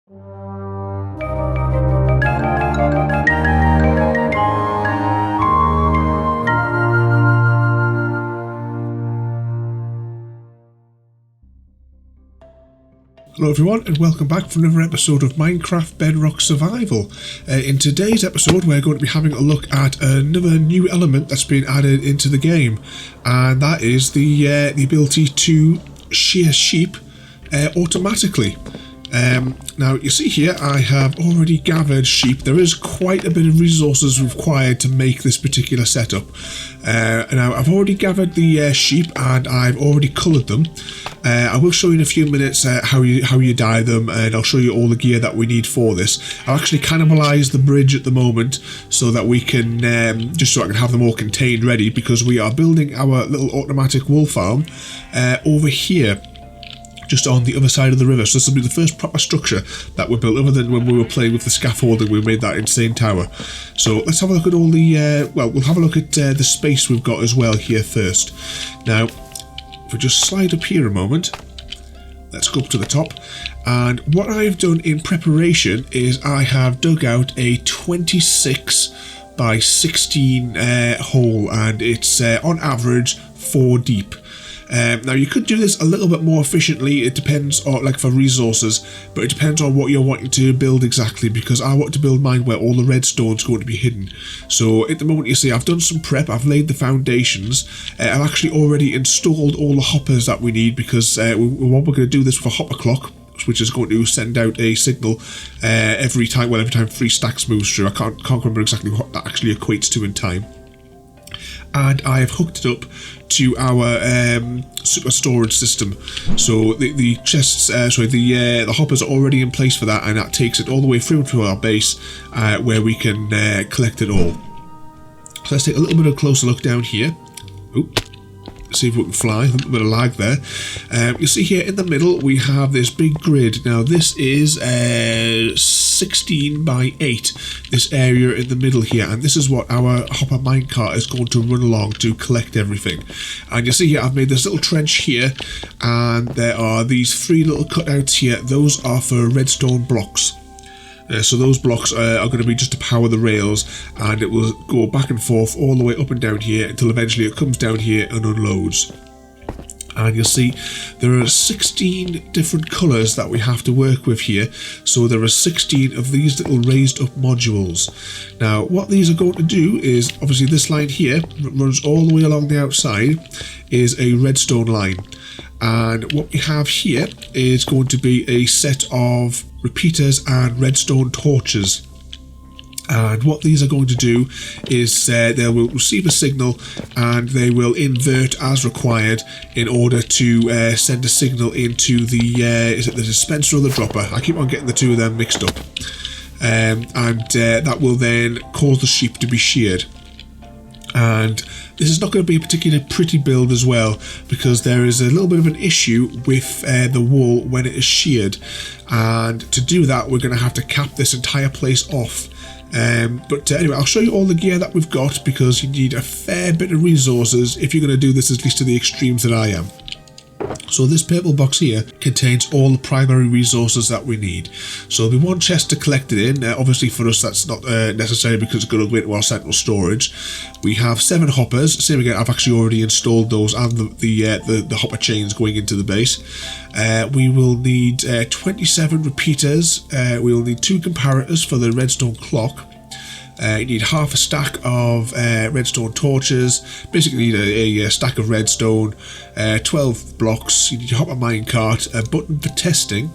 Hello everyone and welcome back for another episode of Minecraft Bedrock Survival. In today's episode we're going to be having a look at another new element that's been added into the game, and that is the ability to shear sheep automatically. Now you see here I have already gathered sheep. There is quite a bit of resources required to make this particular setup. Now I've already gathered the sheep and I've already coloured them. I will show you in a few minutes how you dye them, and I'll show you all the gear that we need for this. I've actually cannibalised the bridge at the moment so that we can, just so I can have them all contained ready, because we are building our little automatic wool farm over here, just on the other side of the river. So this will be the first proper structure that we built, other than when we were playing with the scaffolding. We made that insane tower. So let's have a look at all the, well, we'll have a look at the space we've got as well here first. Now, if we just slide up here a moment, let's go up to the top. And what I've done in preparation is I have dug out a 26 by 16 hole, and it's on average 4 deep. Now you could do this a little bit more efficiently. It depends on, like, for resources, but it depends on what you're wanting to build exactly, because I want to build mine where all the redstone's going to be hidden. So at the moment, you see, I've done some prep, I've laid the foundations, I've actually already installed all the hoppers that we need, because we're going to do this with a hopper clock, which is going to send out a signal every time 3 stacks moves through. I can't remember exactly what that actually equates to in time. And I have hooked it up to our super storage system. So the chests, the hoppers are already in place for that, and that takes it all the way through to our base where we can collect it all. So let's take a little bit of a closer look down here. Oop. See if we can fly. A little bit of lag there. You see here in the middle we have this big grid. Now this is 16 by 8, this area in the middle here, and this is what our hopper minecart is going to run along to collect everything. And you see here I've made this little trench here, and there are these 3 little cutouts here. Those are for redstone blocks. So those blocks are going to be just to power the rails, and it will go back and forth all the way up and down here until eventually it comes down here and unloads. And you'll see there are 16 different colours that we have to work with here. So there are 16 of these little raised up modules. Now what these are going to do is, obviously this line here runs all the way along the outside, is a redstone line. And what we have here is going to be a set of repeaters and redstone torches. And what these are going to do is they will receive a signal and they will invert as required in order to send a signal into the is it the dispenser or the dropper? I keep on getting the two of them mixed up. And that will then cause the sheep to be sheared. And this is not going to be a particularly pretty build as well, because there is a little bit of an issue with the wool when it is sheared, and to do that we're going to have to cap this entire place off. But anyway, I'll show you all the gear that we've got, because you need a fair bit of resources if you're going to do this, at least to the extremes that I am. So this purple box here contains all the primary resources that we need. So there'll be 1 chest to collect it in. Obviously for us that's not necessary, because it's going to go into our central storage. We have 7 hoppers. Same again, I've actually already installed those, and the hopper chains going into the base. We will need 27 repeaters. We will need 2 comparators for the redstone clock. You need half a stack of redstone torches. Basically you need a stack of redstone, 12 blocks. You need your hopper minecart, a button for testing,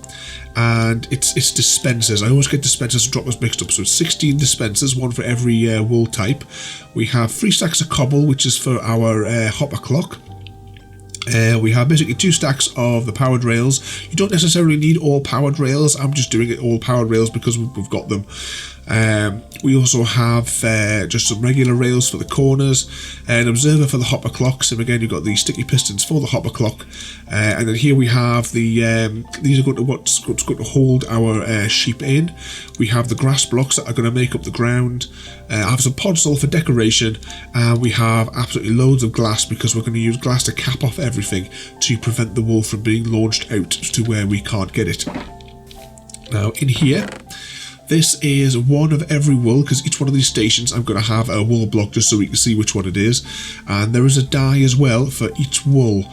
and it's dispensers. I always get dispensers and droppers mixed up, so it's 16 dispensers, 1 for every wool type. We have 3 stacks of cobble, which is for our hopper clock. We have basically 2 stacks of the powered rails. You don't necessarily need all powered rails. I'm just doing it all powered rails because we've got them. We also have just some regular rails for the corners, an observer for the hopper clocks, and again you've got the sticky pistons for the hopper clock, and then here we have the these are going to what's going to hold our sheep in. We have the grass blocks that are going to make up the ground. I have some podzol for decoration, and we have absolutely loads of glass because we're going to use glass to cap off everything to prevent the wool from being launched out to where we can't get it. Now in here, this is one of every wool, because each one of these stations I'm going to have a wool block just so we can see which one it is. And there is a dye as well for each wool.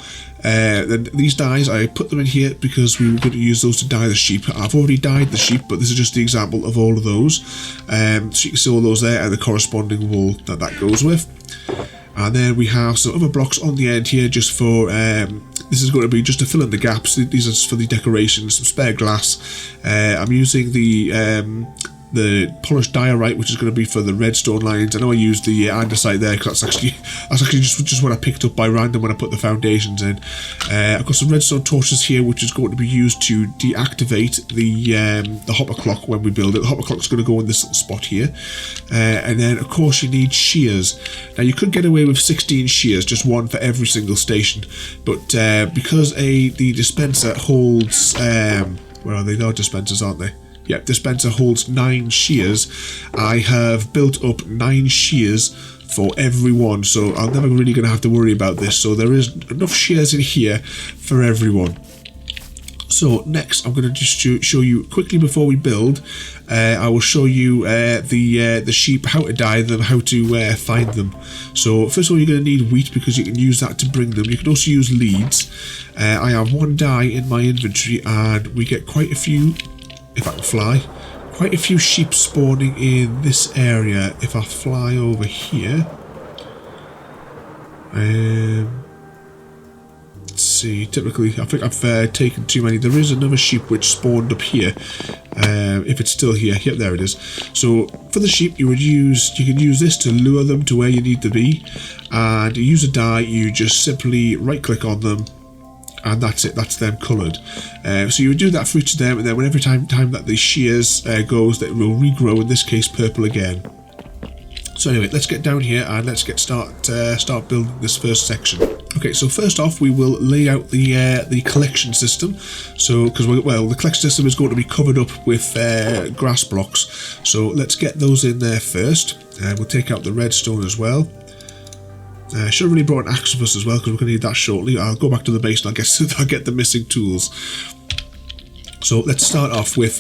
Then these dyes, I put them in here because we were going to use those to dye the sheep. I've already dyed the sheep, but this is just the example of all of those. So you can see all those there and the corresponding wool that goes with. And then we have some other blocks on the end here just for, this is going to be just to fill in the gaps. These are for the decorations, some spare glass. I'm using the polished diorite, which is going to be for the redstone lines. I know I used the andesite there because that's actually just what I picked up by random when I put the foundations in. I've got some redstone torches here, which is going to be used to deactivate the hopper clock when we build it. The hopper clock is going to go in this little spot here, and then of course you need shears. Now you could get away with 16 shears, just one for every single station, but because the dispenser holds where are they? They're dispensers, aren't they? Yeah, dispenser holds 9 shears. I have built up 9 shears for everyone, so I'm never really going to have to worry about this. So there is enough shears in here for everyone. So next, I'm going to just show you quickly before we build. I will show you the sheep, how to dye them, how to find them. So first of all, you're going to need wheat because you can use that to bring them. You can also use leads. I have 1 dye in my inventory, and we get quite a few. If I can fly, quite a few sheep spawning in this area. If I fly over here, let's see, typically I think I've taken too many. There is another sheep which spawned up here, if it's still here. Yep, there it is. So for the sheep, you can use this to lure them to where you need to be, and you use a dye. You just simply right click on them, and that's it, that's them coloured. So you would do that for each of them, and then every time that the shears goes, that will regrow, in this case purple again. So anyway, let's get down here and let's start building this first section. Okay, so first off we will lay out the collection system. So because the collection system is going to be covered up with grass blocks, so let's get those in there first. We'll take out the redstone as well. Should have really brought an axe with us as well, because we're going to need that shortly. I'll go back to the base and I'll get the missing tools. So let's start off with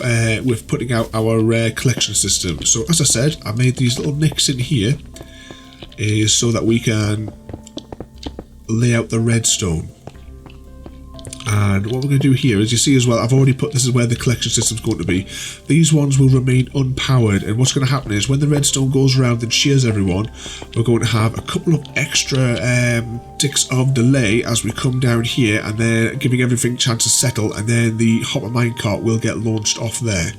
putting out our collection system. So as I said, I made these little nicks in here is so that we can lay out the redstone. And what we're going to do here, as you see as well, I've already put, this is where the collection system's going to be. These ones will remain unpowered, and what's going to happen is when the redstone goes around and shears everyone, we're going to have a couple of extra ticks of delay as we come down here, and then giving everything a chance to settle, and then the hopper minecart will get launched off there.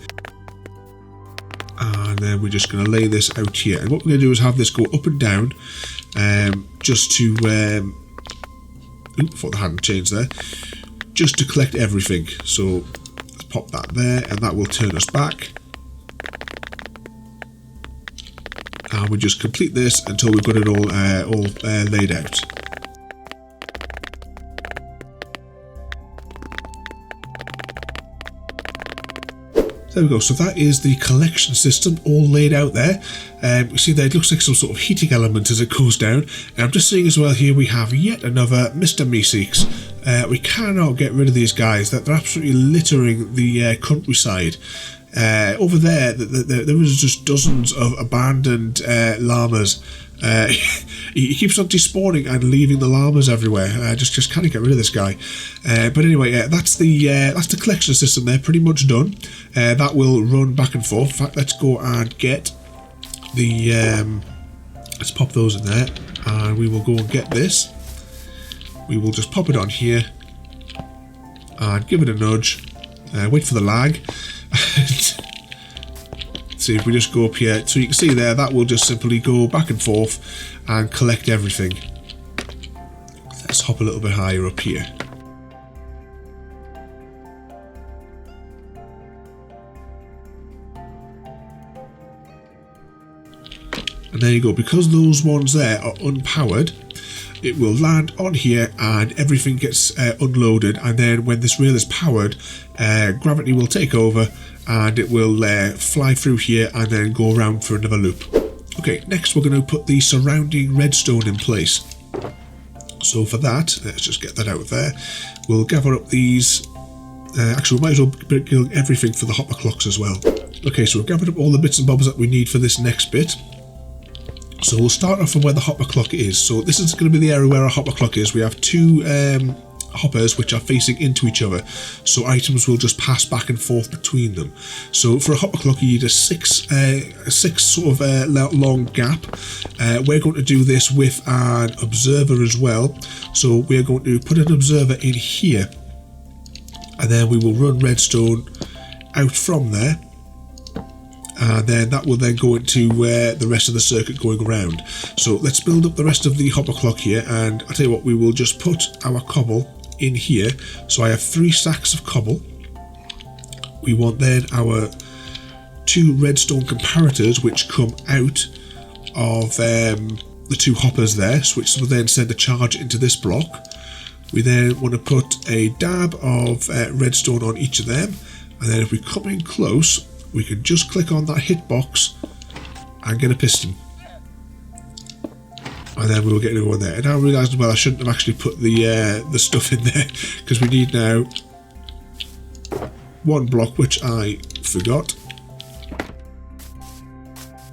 And then we're just going to lay this out here, and what we're going to do is have this go up and down, just to I thought the hadn't changed there. Just to collect everything. So let's pop that there, and that will turn us back. And we just complete this until we've got it all laid out. There we go, so that is the collection system all laid out there. You see there, it looks like some sort of heating element as it goes down. And I'm just seeing as well here we have yet another Mr. Meeseeks. We cannot get rid of these guys. They're absolutely littering the countryside. Over there, there was just dozens of abandoned llamas. He keeps on despawning and leaving the llamas everywhere. Just can't get rid of this guy. But anyway, that's the collection system there, pretty much done. That will run back and forth. In fact, let's go and get the. Let's pop those in there, and we will go and get this. We will just pop it on here and give it a nudge. Wait for the lag. See if we just go up here, so you can see there that will just simply go back and forth and collect everything. Let's hop a little bit higher up here. And there you go, because those ones there are unpowered, it will land on here and everything gets unloaded, and then when this rail is powered, gravity will take over and it will fly through here and then go around for another loop. Okay, next we're going to put the surrounding redstone in place. So for that, let's just get that out of there. We'll gather up these Actually, we might as well build everything for the hopper clocks as well. Okay, so we've gathered up all the bits and bobs that we need for this next bit. So we'll start off from where the hopper clock is. So this is going to be the area where our hopper clock is. We have two hoppers which are facing into each other, so items will just pass back and forth between them. So for a hopper clock you need a six sort of long gap. We're going to do this with an observer as well, so we're going to put an observer in here, and then we will run redstone out from there, and then that will then go into the rest of the circuit going around. So let's build up the rest of the hopper clock here, and I'll tell you what, we will just put our cobble in here. So I have 3 stacks of cobble. We want then our 2 redstone comparators which come out of the 2 hoppers there, which will then send a charge into this block. We then want to put a dab of redstone on each of them, and then if we come in close we can just click on that hitbox and get a piston. And then we will get another one there. And I realised, well, I shouldn't have actually put the stuff in there, because we need now 1 block, which I forgot.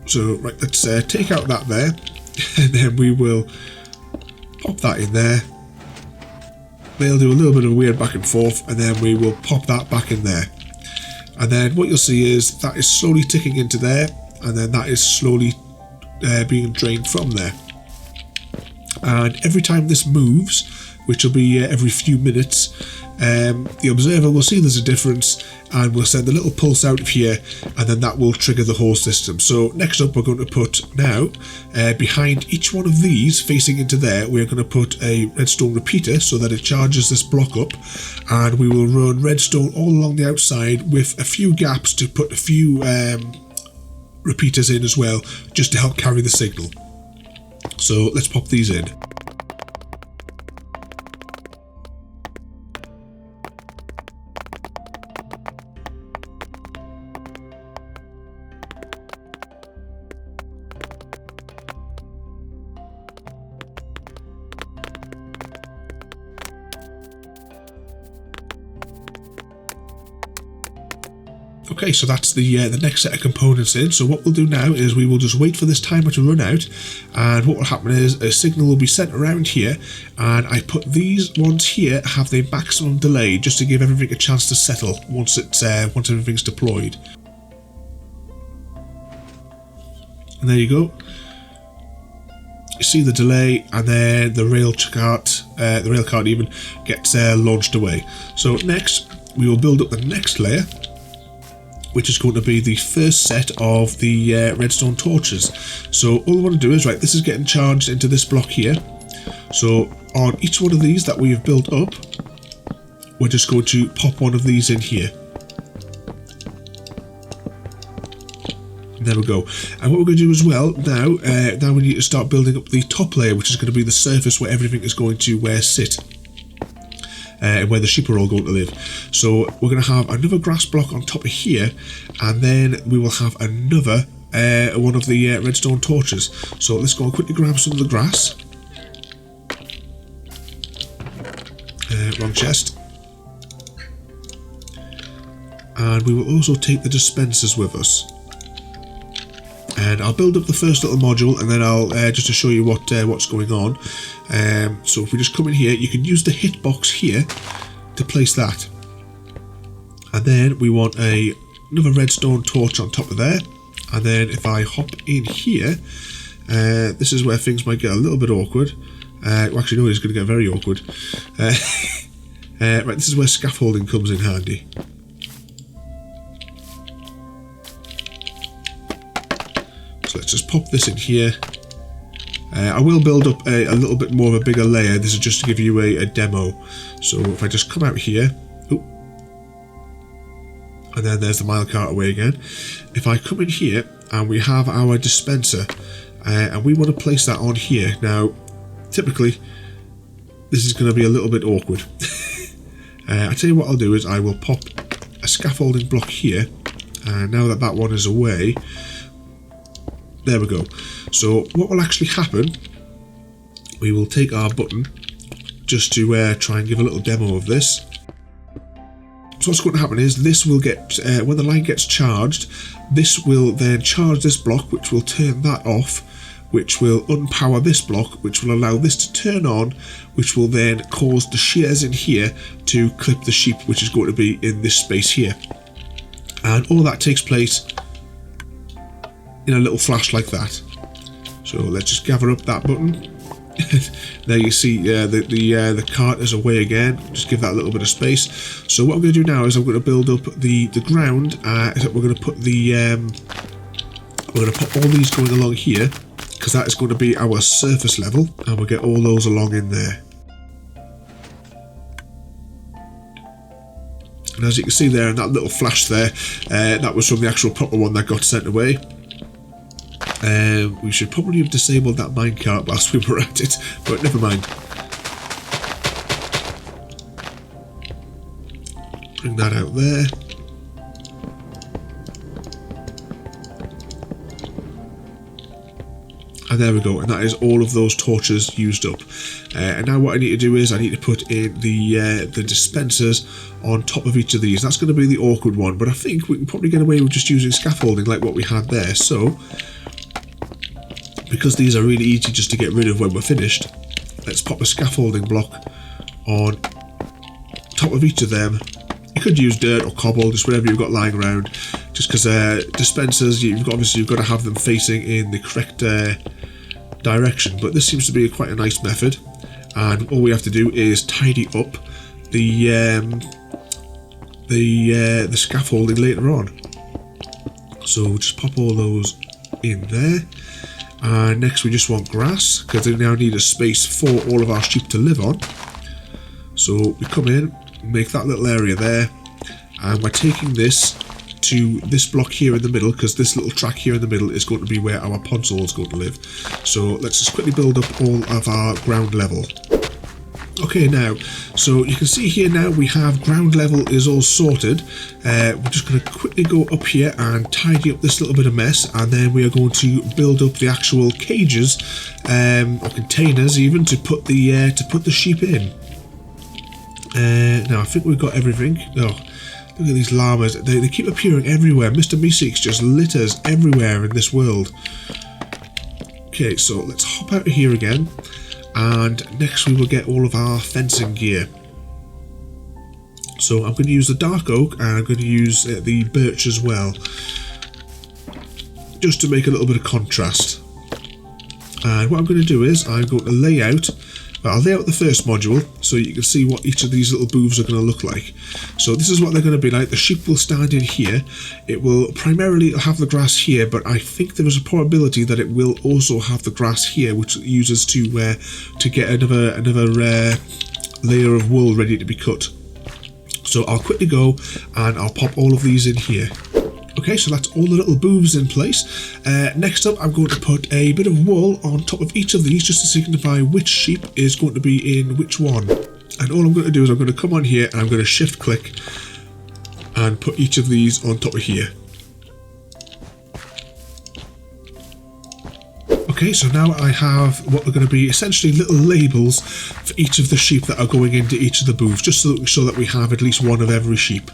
So right, let's take out that there, and then we will pop that in there. They'll do a little bit of weird back and forth, and then we will pop that back in there. And then what you'll see is that is slowly ticking into there, and then that is slowly being drained from there. And every time this moves, which will be every few minutes, the observer will see there's a difference and will send a little pulse out of here, and then that will trigger the whole system. So next up we're going to put now, behind each one of these facing into there, we're going to put a redstone repeater so that it charges this block up, and we will run redstone all along the outside with a few gaps to put a few repeaters in as well, just to help carry the signal. So let's pop these in. Okay, so that's the next set of components in. So what we'll do now is we will just wait for this timer to run out, and what will happen is a signal will be sent around here, and I put these ones here have the maximum delay just to give everything a chance to settle once everything's deployed. And there you go. You see the delay, and then the rail cart even gets launched away. So next we will build up the next layer, which is going to be the first set of the redstone torches. So all I want to do is, right, this is getting charged into this block here. So on each one of these that we've built up, we're just going to pop one of these in here. And there we go. And what we're going to do as well now, now we need to start building up the top layer, which is going to be the surface where everything is going to sit. And where the sheep are all going to live. So we're going to have another grass block on top of here, and then we will have another one of the redstone torches. So let's go and quickly grab some of the grass. Wrong chest. And we will also take the dispensers with us. And I'll build up the first little module, and then I'll just to show you what's going on. So if we just come in here, you can use the hitbox here to place that, and then we want another redstone torch on top of there. And then if I hop in here, this is where things might get a little bit awkward. Well, actually no, it's going to get very awkward. Right, this is where scaffolding comes in handy. So let's just pop this in here. I will build up a little bit more of a bigger layer. This is just to give you a demo. So if I just come out here, and then there's the mile cart away again. If I come in here and we have our dispenser, and we want to place that on here. Now, typically, this is going to be a little bit awkward. I tell you what I'll do is I will pop a scaffolding block here, and now that one is away, there we go. So what will actually happen, we will take our button just to try and give a little demo of this. So what's going to happen is this will get, when the line gets charged, this will then charge this block, which will turn that off, which will unpower this block, which will allow this to turn on, which will then cause the shears in here to clip the sheep, which is going to be in this space here. And all that takes place in a little flash like that. So let's just gather up that button. There you see the cart is away again. Just give that a little bit of space. So what I'm going to do now is I'm going to build up the ground. We're going to put all these going along here, because that is going to be our surface level, and we'll get all those along in there. And as you can see there in that little flash there, that was from the actual proper one that got sent away. We should probably have disabled that minecart whilst we were at it, but never mind. Bring that out there. And there we go, and that is all of those torches used up. And now what I need to do is I need to put in the dispensers on top of each of these. That's going to be the awkward one, but I think we can probably get away with just using scaffolding like what we had there. So, because these are really easy just to get rid of when we're finished, let's pop a scaffolding block on top of each of them. You could use dirt or cobble, just whatever you've got lying around, just because dispensers, obviously you've got to have them facing in the correct direction, but this seems to be quite a nice method, and all we have to do is tidy up the scaffolding later on. So we'll just pop all those in there. Next we just want grass, because we now need a space for all of our sheep to live on. So we come in, make that little area there, and we're taking this to this block here in the middle, because this little track here in the middle is going to be where our console is going to live. So let's just quickly build up all of our ground level. Okay, now, so you can see here now we have ground level is all sorted. We're just going to quickly go up here and tidy up this little bit of mess, and then we are going to build up the actual cages or containers even to put the sheep in. Now I think we've got everything. Oh, look at these llamas. They keep appearing everywhere. Mr. Meeseeks just litters everywhere in this world. Okay, so let's hop out of here again. And next we will get all of our fencing gear. So I'm going to use the dark oak, and I'm going to use the birch as well, just to make a little bit of contrast. And what I'm going to do is I'm going to lay out the first module so you can see what each of these little booths are going to look like. So this is what they're going to be like. The sheep will stand in here. It will primarily have the grass here, but I think there is a probability that it will also have the grass here, which it uses to get another layer of wool ready to be cut. So I'll quickly go and I'll pop all of these in here. Okay, so that's all the little booths in place. Next up, I'm going to put a bit of wool on top of each of these just to signify which sheep is going to be in which one. And all I'm going to do is I'm going to come on here and I'm going to shift click and put each of these on top of here. Okay, so now I have what are going to be essentially little labels for each of the sheep that are going into each of the booths, just so that we have at least one of every sheep.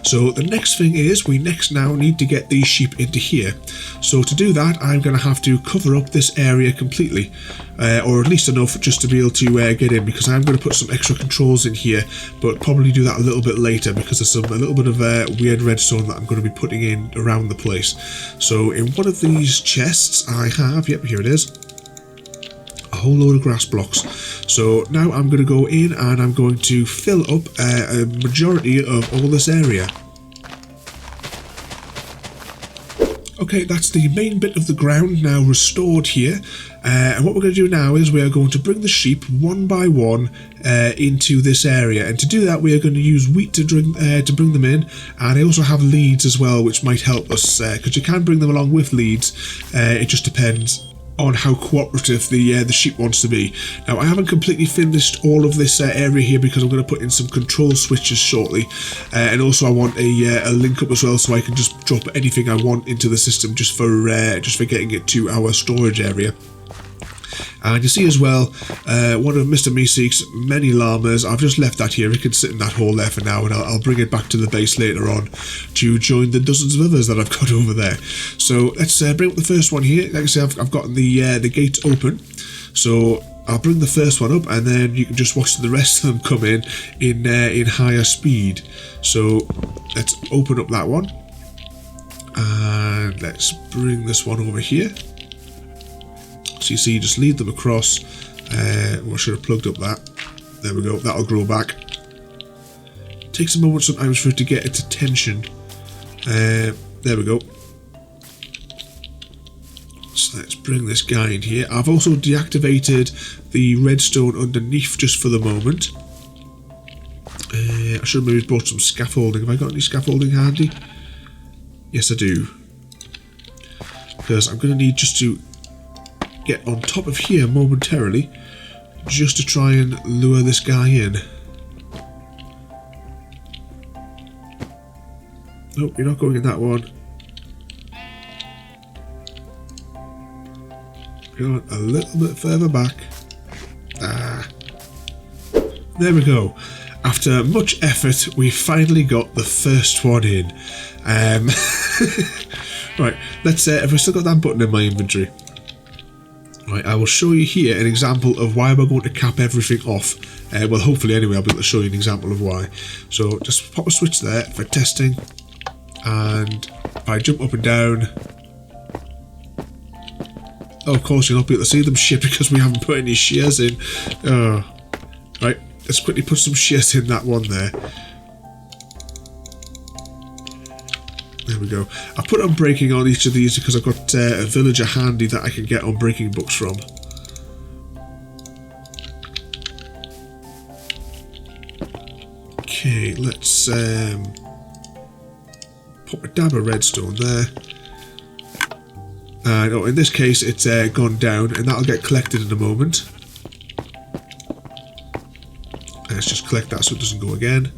So the next thing is we now need to get these sheep into here. So to do that, I'm going to have to cover up this area completely, or at least enough just to be able to get in, because I'm going to put some extra controls in here, but probably do that a little bit later because there's a little bit of weird redstone that I'm going to be putting in around the place. So in one of these chests I have, yep, here it is, a whole load of grass blocks. So now I'm going to go in and I'm going to fill up a majority of all this area. Okay, that's the main bit of the ground now restored here. And what we're going to do now is we are going to bring the sheep one by one into this area. And to do that, we are going to use wheat to bring them in. And I also have leads as well, which might help us, because you can bring them along with leads. It just depends on how cooperative the sheep wants to be. Now, I haven't completely finished all of this area here because I'm going to put in some control switches shortly, and also I want a link up as well so I can just drop anything I want into the system just for getting it to our storage area. And you see as well, one of Mr. Meeseek's many llamas. I've just left that here. It can sit in that hole there for now, and I'll bring it back to the base later on to join the dozens of others that I've got over there. So let's bring up the first one here. Like I say, I've got the gate open. So I'll bring the first one up, and then you can just watch the rest of them come in higher speed. So let's open up that one, and let's bring this one over here. So you see, you just lead them across. I should have plugged up that. There we go. That'll grow back. Takes a moment sometimes for it to get its attention. There we go. So let's bring this guy in here. I've also deactivated the redstone underneath just for the moment. I should have maybe brought some scaffolding. Have I got any scaffolding handy? Yes, I do. Because I'm going to need just to get on top of here momentarily, just to try and lure this guy in. Nope, you're not going in that one. Go a little bit further back. There we go. After much effort, we finally got the first one in. Right, let's have I still got that button in my inventory? Right, I will show you here an example of why we're going to cap everything off. Well, hopefully anyway, I'll be able to show you an example of why. So just pop a switch there for testing, and if I jump up and down, oh, of course you'll not be able to see them shit because we haven't put any shears in. Oh. Right, let's quickly put some shears in that one there. There we go. I put unbreaking on each of these because I've got a villager handy that I can get unbreaking books from. Okay, let's pop a dab of redstone there. And oh, in this case, it's gone down, and that'll get collected in a moment. Let's just collect that so it doesn't go again.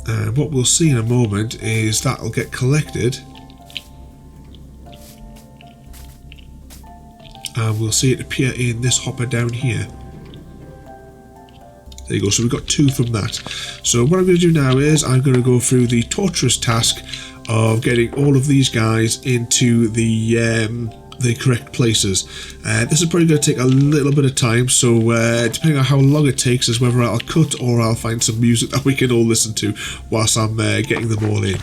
And what we'll see in a moment is that'll get collected, and we'll see it appear in this hopper down here. There you go, so we've got 2 from that. So what I'm going to do now is I'm going to go through the torturous task of getting all of these guys into the correct places. This is probably going to take a little bit of time, so depending on how long it takes is whether I'll cut or I'll find some music that we can all listen to whilst I'm getting them all in.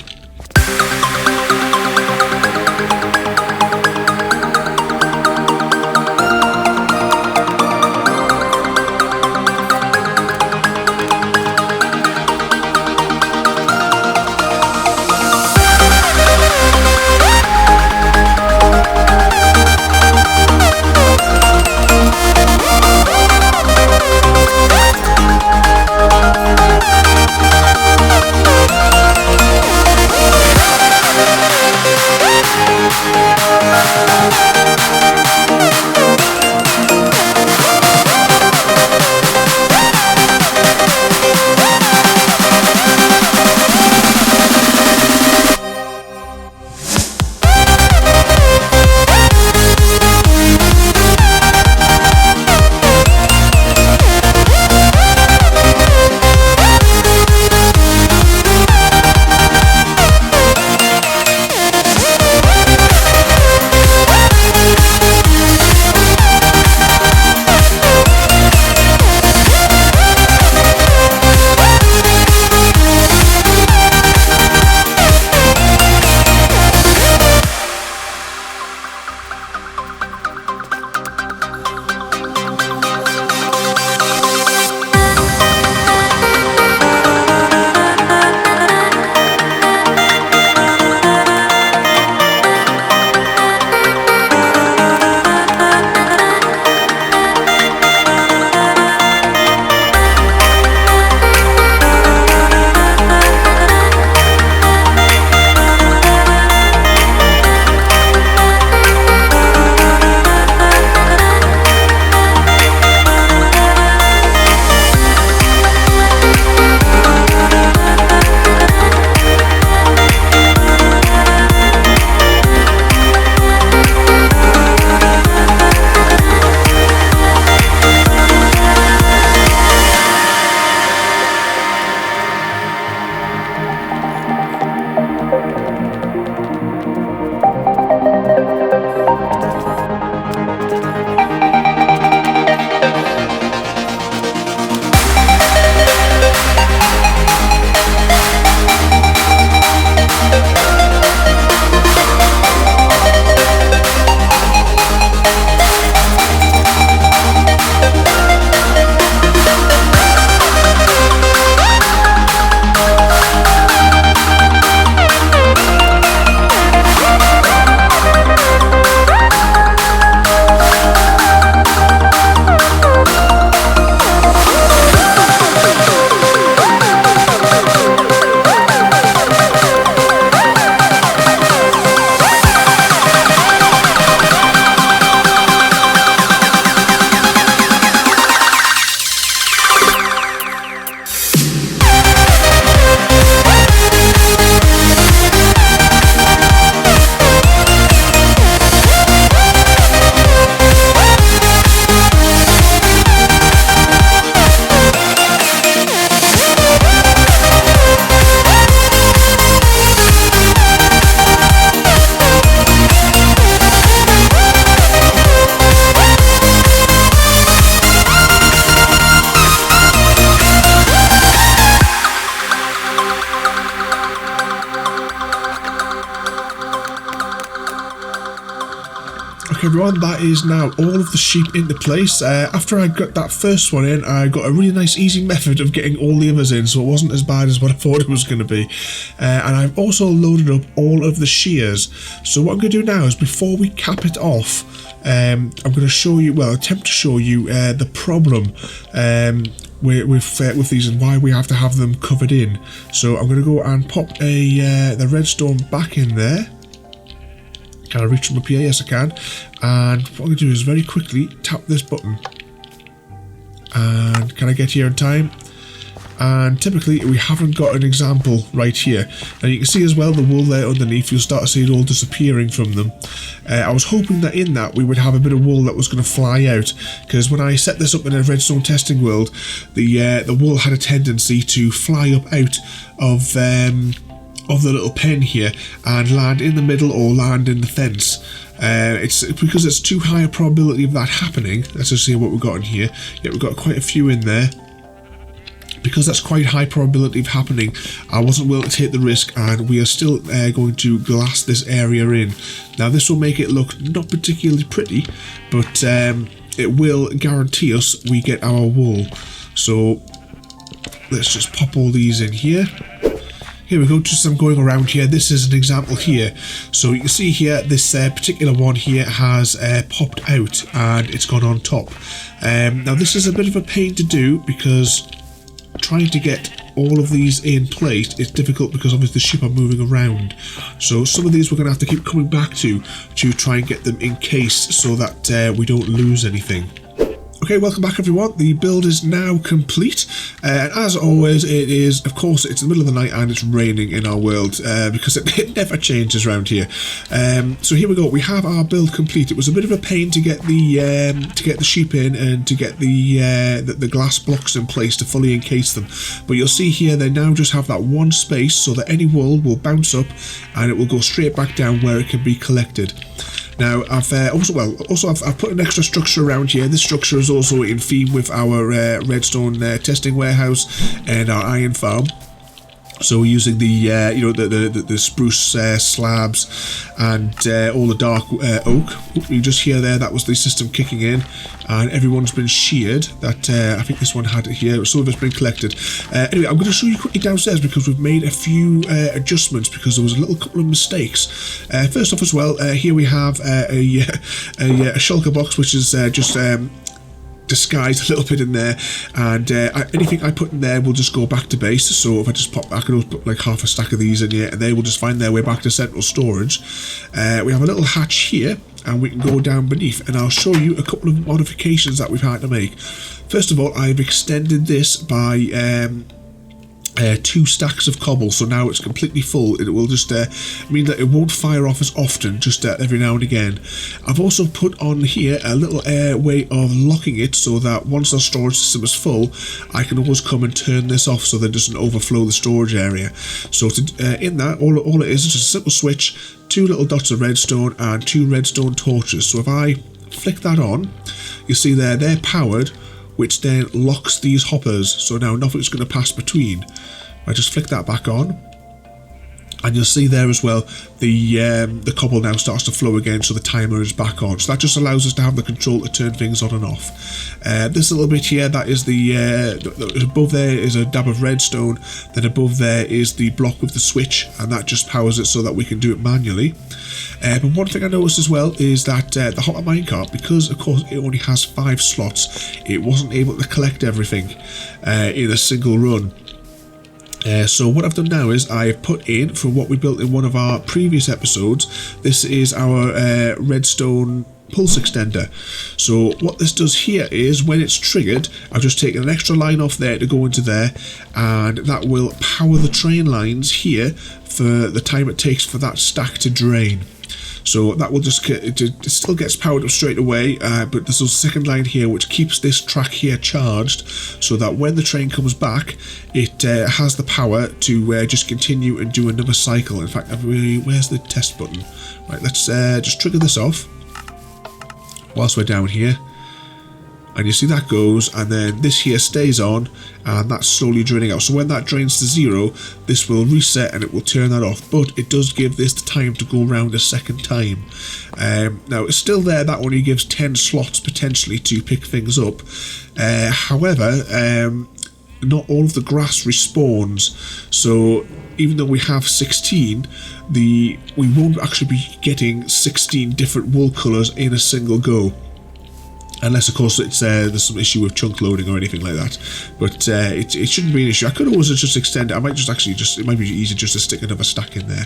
back everyone, that is now all of the sheep into place. After I got that first one in, I got a really nice easy method of getting all the others in, so it wasn't as bad as what I thought it was going to be. And I've also loaded up all of the shears. So what I'm going to do now is, before we cap it off, I'm going to show you, well, attempt to show you the problem with these and why we have to have them covered in. So I'm going to go and pop the redstone back in there. Can I reach from up here? Yes, I can. And what I'm going to do is very quickly tap this button. And can I get here in time? And typically we haven't got an example right here. Now you can see as well the wool there underneath. You'll start to see it all disappearing from them. I was hoping that in that we would have a bit of wool that was going to fly out, because when I set this up in a redstone testing world, the wool had a tendency to fly up out of the little pen here and land in the middle or land in the fence. It's because it's too high a probability of that happening. Let's just see what we've got in here. Yeah, we've got quite a few in there. Because that's quite high probability of happening, I wasn't willing to take the risk, and we are still going to glass this area in. Now this will make it look not particularly pretty, but it will guarantee us we get our wool. So let's just pop all these in here. Here we go, just I'm going around here. This is an example here. So you can see here, this particular one here has popped out and it's gone on top. Now this is a bit of a pain to do, because trying to get all of these in place is difficult, because obviously the sheep are moving around. So some of these we're going to have to keep coming back to try and get them in case, so that we don't lose anything. Okay, welcome back everyone. The build is now complete, and as always, it is, of course, it's the middle of the night and it's raining in our world, because it never changes around here. So here we go. We have our build complete. It was a bit of a pain to get the sheep in and to get the glass blocks in place to fully encase them. But you'll see here they now just have that one space, so that any wool will bounce up and it will go straight back down where it can be collected. Now I've I've put an extra structure around here. This structure is also in theme with our redstone testing warehouse and our iron farm. So we're using the the spruce slabs and all the dark oak. You just hear there, that was the system kicking in, and everyone's been sheared. That I think this one had it here. Some of it's been collected. Anyway, I'm going to show you quickly downstairs, because we've made a few adjustments, because there was a little couple of mistakes. First off, as well, here we have a shulker box, which is just disguised a little bit in there, and anything I put in there will just go back to base. So if I just pop back, I can put like half a stack of these in here, and they will just find their way back to central storage. We have a little hatch here, and we can go down beneath, and I'll show you a couple of modifications that we've had to make. First of all, I've extended this by 2 stacks of cobble, so now it's completely full. It will just mean that it won't fire off as often, just every now and again. I've also put on here a little way of locking it, so that once our storage system is full, I can always come and turn this off so that it doesn't overflow the storage area. So in that, all it is just a simple switch, 2 little dots of redstone and 2 redstone torches. So if I flick that on, you see there, they're powered, which then locks these hoppers, so now nothing's going to pass between. I just flick that back on, and you'll see there as well, the cobble now starts to flow again, so the timer is back on. So that just allows us to have the control to turn things on and off. This little bit here, that is above there is a dab of redstone, then above there is the block with the switch, and that just powers it so that we can do it manually. But one thing I noticed as well is that the hopper minecart, because of course it only has 5 slots, it wasn't able to collect everything in a single run. So what I've done now is I've put in, from what we built in one of our previous episodes, this is our redstone pulse extender. So what this does here is, when it's triggered, I've just taken an extra line off there to go into there, and that will power the train lines here for the time it takes for that stack to drain. So that will just, it still gets powered up straight away, but there's a second line here which keeps this track here charged, so that when the train comes back, it has the power to just continue and do another cycle. In fact, where's the test button? Right, let's just trigger this off whilst we're down here. And you see that goes, and then this here stays on, and that's slowly draining out. So when that drains to 0, this will reset and it will turn that off. But it does give this the time to go around a second time. Now it's still there. That only gives 10 slots potentially to pick things up. However, not all of the grass respawns. So even though we have 16, we won't actually be getting 16 different wool colours in a single go. Unless, of course, it's there's some issue with chunk loading or anything like that. But it shouldn't be an issue. I could always just extend it. I might it might be easier just to stick another stack in there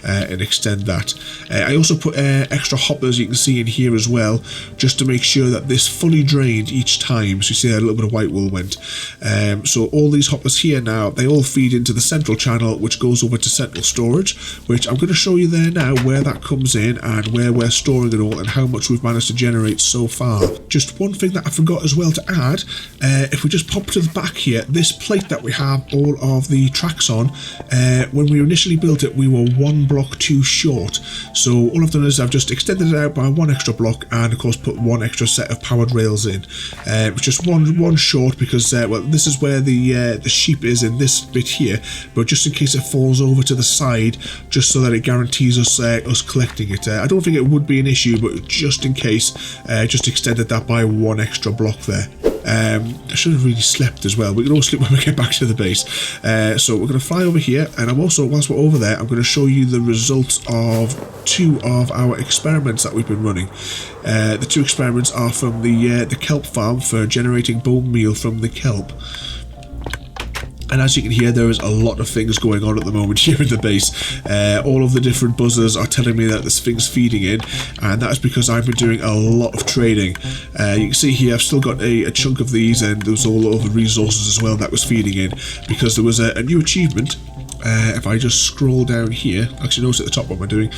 and extend that. I also put extra hoppers, you can see in here as well, just to make sure that this fully drained each time. So you see a little bit of white wool went. So all these hoppers here now, they all feed into the central channel, which goes over to central storage, which I'm going to show you there now where that comes in and where we're storing it all and how much we've managed to generate so far. Just one thing that I forgot as well to add, if we just pop to the back here, this plate that we have all of the tracks on, when we initially built it, we were 1 block too short. So all I've done is I've just extended it out by 1 extra block and of course put 1 extra set of powered rails in. Just one short because, well, this is where the sheep is in this bit here, but just in case it falls over to the side, just so that it guarantees us collecting it. I don't think it would be an issue, but just in case, just extended that by 1 extra block there. I should have really slept as well. We can all sleep when we get back to the base. So we're going to fly over here, and I'm also, whilst we're over there, I'm going to show you the results of 2 of our experiments that we've been running. The 2 experiments are from the kelp farm for generating bone meal from the kelp. And as you can hear, there is a lot of things going on at the moment here in the base. All of the different buzzers are telling me that there's things feeding in, and that's because I've been doing a lot of trading. You can see here I've still got a chunk of these, and there was all of the resources as well that was feeding in, because there was a new achievement. If I just scroll down here, actually notice at the top what am I doing,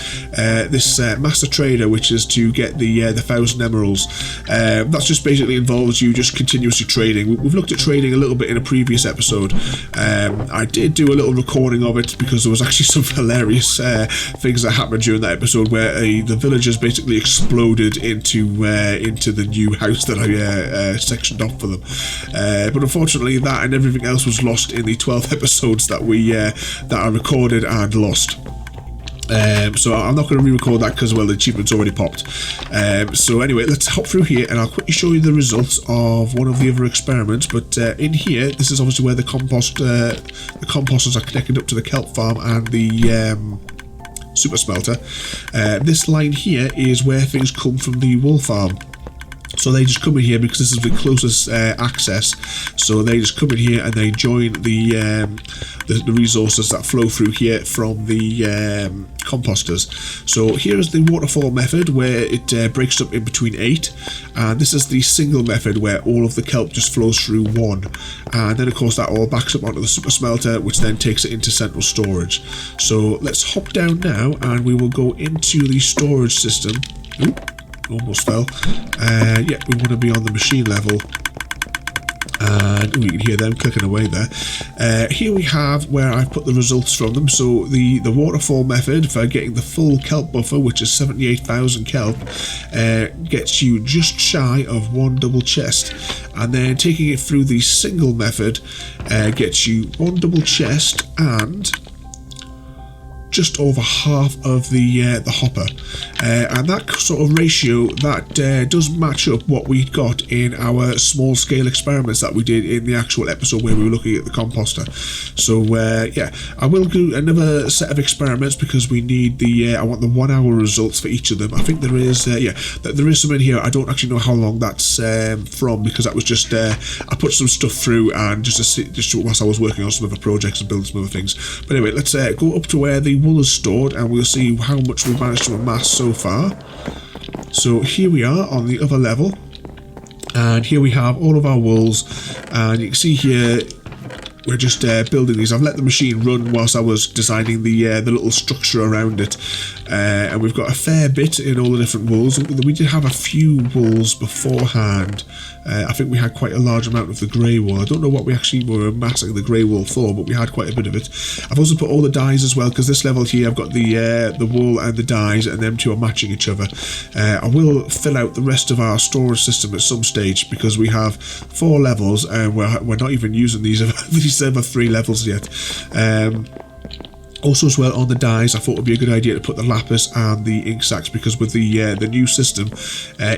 this Master Trader, which is to get the 1,000 emeralds. That just basically involves you just continuously trading. We've looked at trading a little bit in a previous episode. I did do a little recording of it because there was actually some hilarious things that happened during that episode where the villagers basically exploded into the new house that I sectioned off for them. But unfortunately that and everything else was lost in the 12 episodes that I recorded and lost. So I'm not going to re-record that because, well, the achievement's already popped. So anyway, let's hop through here and I'll quickly show you the results of one of the other experiments. But in here, this is obviously where the composters are connected up to the kelp farm and the super smelter. This line here is where things come from the wool farm. So they just come in here because this is the closest access. So they just come in here and they join the resources that flow through here from the composters. So here is the waterfall method where it breaks up in between 8, and this is the single method where all of the kelp just flows through 1, and then of course that all backs up onto the super smelter, which then takes it into central storage. So let's hop down now and we will go into the storage system. Oop. Almost fell. Yeah, we want to be on the machine level. And you can hear them clicking away there. Here we have where I've put the results from them. So the waterfall method for getting the full kelp buffer, which is 78,000 kelp, gets you just shy of 1 double chest. And then taking it through the single method gets you 1 double chest and just over half of the hopper, and that sort of ratio that does match up what we got in our small scale experiments that we did in the actual episode where we were looking at the composter. So yeah, I will do another set of experiments because we need the I want the 1 hour results for each of them. I think there is there is some in here. I don't actually know how long that's from because that was just I put some stuff through and just whilst I was working on some other projects and building some other things. But anyway, let's go up to where the wool is stored and we'll see how much we've managed to amass so far. So here we are on the other level, and here we have all of our wools, and you can see here we're just building these. I've let the machine run whilst I was designing the little structure around it, and we've got a fair bit in all the different wools. We did have a few wools beforehand. I think we had quite a large amount of the grey wool. I don't know what we actually were amassing the grey wool for, but we had quite a bit of it. I've also put all the dyes as well, because this level here I've got the wool and the dyes, and them two are matching each other. I will fill out the rest of our storage system at some stage, because we have 4 levels and we're not even using these other 3 levels yet. Also as well, on the dyes, I thought it would be a good idea to put the lapis and the ink sacs, because with the new system,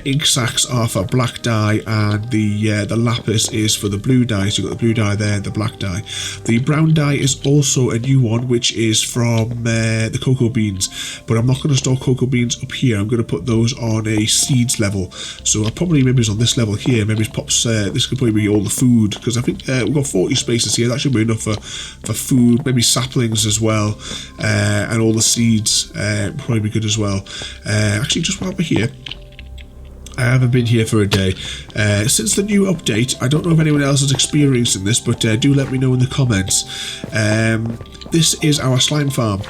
ink sacs are for black dye and the lapis is for the blue dye. So you've got the blue dye there, the black dye. The brown dye is also a new one, which is from the cocoa beans, but I'm not going to store cocoa beans up here. I'm going to put those on a seeds level. So maybe it's on this level here. Maybe it pops. This could probably be all the food, because I think we've got 40 spaces here. That should be enough for food. Maybe saplings as well. And all the seeds probably be good as well. Actually, just while we're here, I haven't been here for a day. Since the new update, I don't know if anyone else is experiencing this, but do let me know in the comments. This is our slime farm,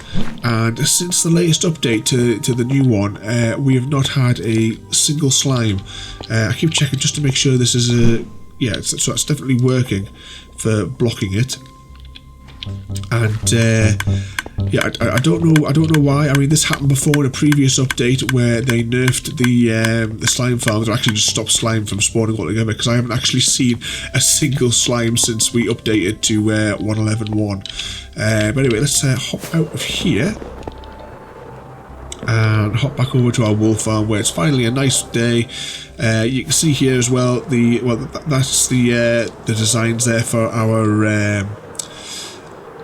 and since the latest update to the new one, we have not had a single slime. I keep checking just to make sure this is so it's definitely working for blocking it. And I don't know why. I mean, this happened before in a previous update where they nerfed the slime farms, or actually just stopped slime from spawning altogether, because I haven't actually seen a single slime since we updated to 1.11.1. But anyway, let's hop out of here and hop back over to our wool farm, where it's finally a nice day. You can see here as well that's the designs there for our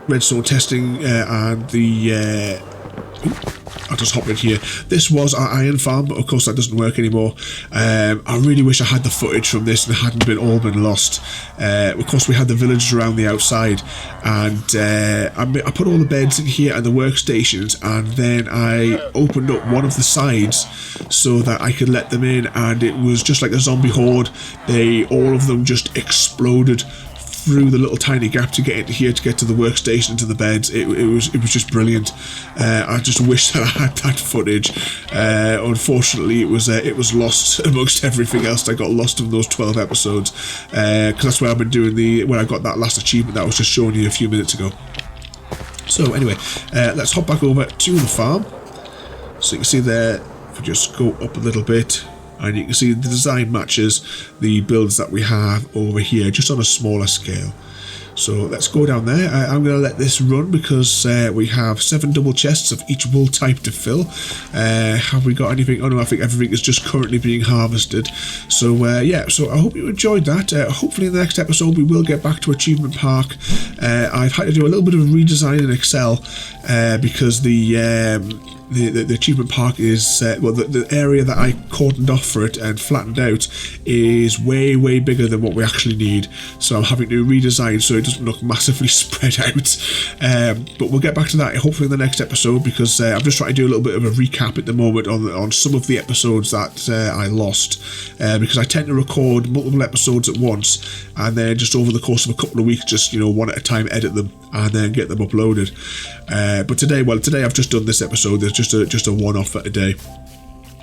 redstone testing and the I'll just hop in here. This was our iron farm, but of course that doesn't work anymore. I really wish I had the footage from this and it hadn't all been lost. Of course, we had the villagers around the outside, and I put all the beds in here and the workstations, and then I opened up one of the sides so that I could let them in, and it was just like a zombie horde. All of them just exploded through the little tiny gap to get into here, to get to the workstation, to the beds. It was just brilliant. I just wish that I had that footage. Unfortunately, it was lost amongst everything else that got lost in those 12 episodes, because that's where I've been doing when I got that last achievement that I was just showing you a few minutes ago. So anyway, let's hop back over to the farm. So you can see there, if we just go up a little bit, and you can see the design matches the builds that we have over here, just on a smaller scale. So let's go down there. I'm going to let this run, because we have 7 double chests of each wool type to fill. Have we got anything? Oh no, I think everything is just currently being harvested. So yeah, so I hope you enjoyed that. Hopefully in the next episode we will get back to Achievement Park. I've had to do a little bit of redesign in Excel, because the achievement park is the area that I cordoned off for it and flattened out is way bigger than what we actually need, so I'm having to redesign so it doesn't look massively spread out. But we'll get back to that hopefully in the next episode, because I'm just trying to do a little bit of a recap at the moment on some of the episodes that I lost, because I tend to record multiple episodes at once, and then just over the course of a couple of weeks, just one at a time, edit them and then get them uploaded. But today I've just done this episode. There's just a one-off for today.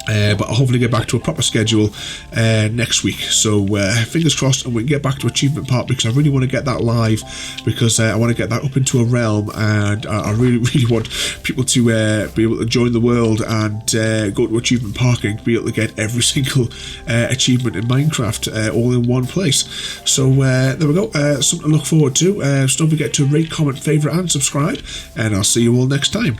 But I'll hopefully get back to a proper schedule next week. So fingers crossed, and we can get back to Achievement Park, because I really want to get that live, because I want to get that up into a realm, and I really want people to be able to join the world and go to Achievement Park and be able to get every single achievement in Minecraft all in one place. So there we go, something to look forward to. So don't forget to rate, comment, favourite and subscribe, and I'll see you all next time.